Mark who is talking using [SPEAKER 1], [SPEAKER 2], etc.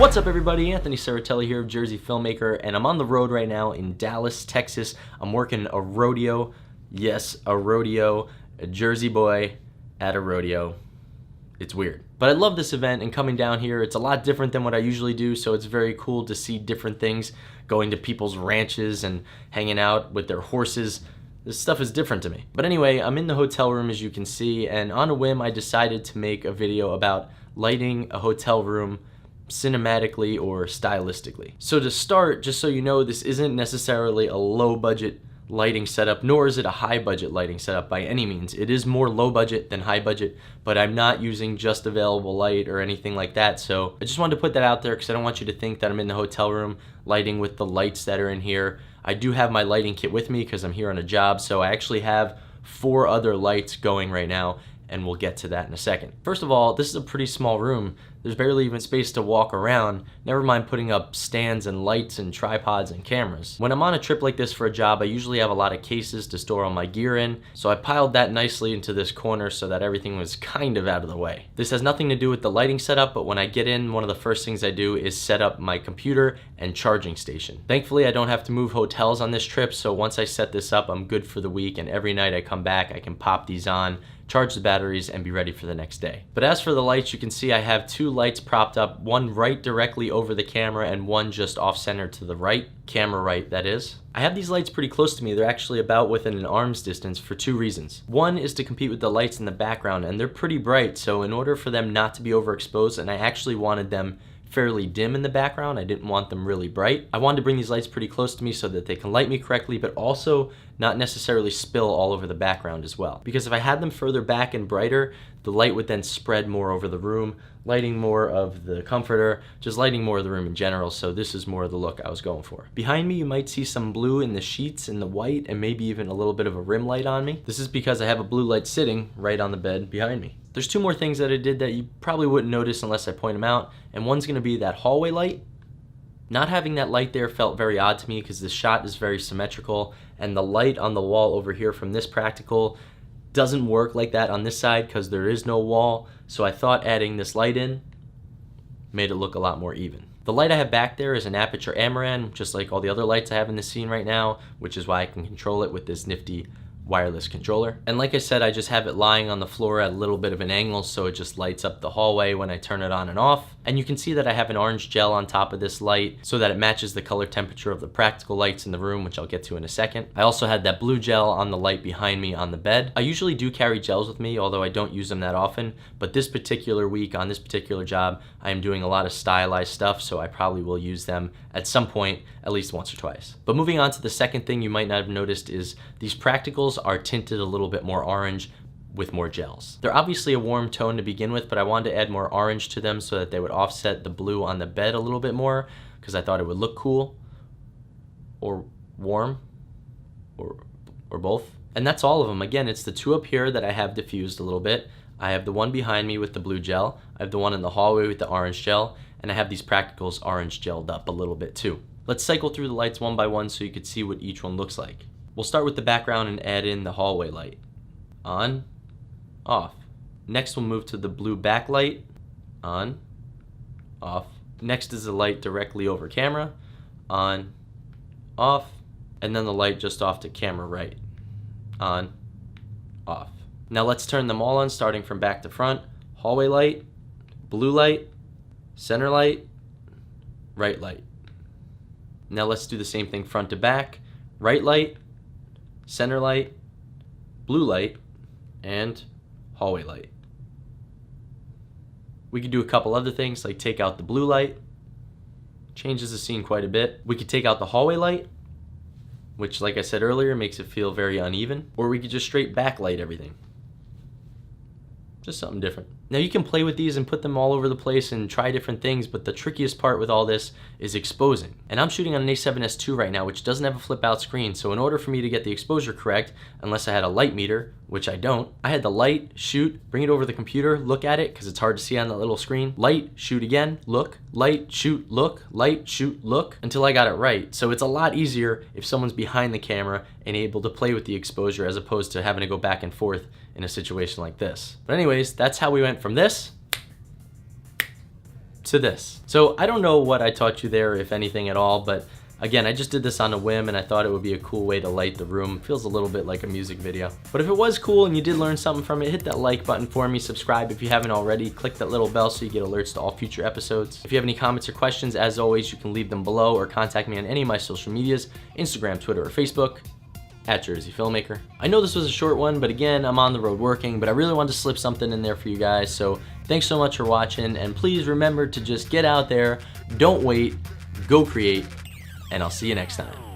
[SPEAKER 1] What's up everybody, Anthony Saratelli here of Jersey Filmmaker, and I'm on the road right now in Dallas, Texas. I'm working a rodeo. Yes, a rodeo. A Jersey boy at a rodeo. It's weird. But I love this event, and coming down here, it's a lot different than what I usually do, so it's very cool to see different things, going to people's ranches and hanging out with their horses. This stuff is different to me. But anyway, I'm in the hotel room as you can see, and on a whim I decided to make a video about lighting a hotel room cinematically or stylistically. So to start, just so you know, this isn't necessarily a low budget lighting setup, nor is it a high budget lighting setup by any means. It is more low budget than high budget, but I'm not using just available light or anything like that. So I just wanted to put that out there because I don't want you to think that I'm in the hotel room lighting with the lights that are in here. I do have my lighting kit with me because I'm here on a job, so I actually have 4 other lights going right now, and we'll get to that in a second. First of all, this is a pretty small room. There's barely even space to walk around, never mind putting up stands and lights and tripods and cameras. When I'm on a trip like this for a job, I usually have a lot of cases to store all my gear in, so I piled that nicely into this corner so that everything was kind of out of the way. This has nothing to do with the lighting setup, but when I get in, one of the first things I do is set up my computer and charging station. Thankfully, I don't have to move hotels on this trip, so once I set this up, I'm good for the week, and every night I come back, I can pop these on, charge the batteries, and be ready for the next day. But as for the lights, you can see I have 2 lights propped up, one right directly over the camera and one just off center to the right, camera right that is. I have these lights pretty close to me. They're actually about within an arm's distance for 2 reasons. One is to compete with the lights in the background, and they're pretty bright, so in order for them not to be overexposed, and I actually wanted them fairly dim in the background, I didn't want them really bright, I wanted to bring these lights pretty close to me so that they can light me correctly, but also not necessarily spill all over the background as well. Because if I had them further back and brighter, the light would then spread more over the room, lighting more of the comforter, just lighting more of the room in general, so this is more of the look I was going for. Behind me, you might see some blue in the sheets and the white, and maybe even a little bit of a rim light on me. This is because I have a blue light sitting right on the bed behind me. There's 2 more things that I did that you probably wouldn't notice unless I point them out, and one's gonna be that hallway light. Not having that light there felt very odd to me because the shot is very symmetrical, and the light on the wall over here from this practical doesn't work like that on this side because there is no wall, so I thought adding this light in made it look a lot more even. The light I have back there is an Aperture Amaran, just like all the other lights I have in the scene right now, which is why I can control it with this nifty wireless controller. And like I said, I just have it lying on the floor at a little bit of an angle, so it just lights up the hallway when I turn it on and off. And you can see that I have an orange gel on top of this light so that it matches the color temperature of the practical lights in the room, which I'll get to in a second. I also had that blue gel on the light behind me on the bed. I usually do carry gels with me, although I don't use them that often, but this particular week on this particular job, I am doing a lot of stylized stuff, so I probably will use them at some point, at least once or twice. But moving on to the second thing you might not have noticed is these practicals are tinted a little bit more orange with more gels. They're obviously a warm tone to begin with, but I wanted to add more orange to them so that they would offset the blue on the bed a little bit more because I thought it would look cool or warm or both. And that's all of them. Again, it's the 2 up here that I have diffused a little bit. I have the one behind me with the blue gel. I have the one in the hallway with the orange gel, and I have these practicals orange gelled up a little bit too. Let's cycle through the lights one by one so you can see what each one looks like. We'll start with the background and add in the hallway light. On, off. Next we'll move to the blue backlight. On, off. Next is the light directly over camera. On, off. And then the light just off to camera right. On, off. Now let's turn them all on, starting from back to front. Hallway light, blue light, center light, right light. Now let's do the same thing front to back. Right light, center light, blue light, and hallway light. We could do a couple other things like take out the blue light. Changes the scene quite a bit. We could take out the hallway light, which like I said earlier makes it feel very uneven. Or we could just straight backlight everything. Just something different. Now you can play with these and put them all over the place and try different things, but the trickiest part with all this is exposing. And I'm shooting on an A7S II right now, which doesn't have a flip out screen, so in order for me to get the exposure correct, unless I had a light meter, which I don't, I had to light, shoot, bring it over the computer, look at it, because it's hard to see on that little screen, light, shoot again, look, light, shoot, look, light, shoot, look, until I got it right. So it's a lot easier if someone's behind the camera and able to play with the exposure as opposed to having to go back and forth in a situation like this. But anyways, that's how we went from this to this. So I don't know what I taught you there, if anything at all, but again, I just did this on a whim and I thought it would be a cool way to light the room. It feels a little bit like a music video. But if it was cool and you did learn something from it, hit that like button for me, subscribe if you haven't already, click that little bell so you get alerts to all future episodes. If you have any comments or questions, as always, you can leave them below or contact me on any of my social medias, Instagram, Twitter, or Facebook, at Jersey Filmmaker. I know this was a short one, but again, I'm on the road working, but I really wanted to slip something in there for you guys, so thanks so much for watching, and please remember to just get out there, don't wait, go create, and I'll see you next time.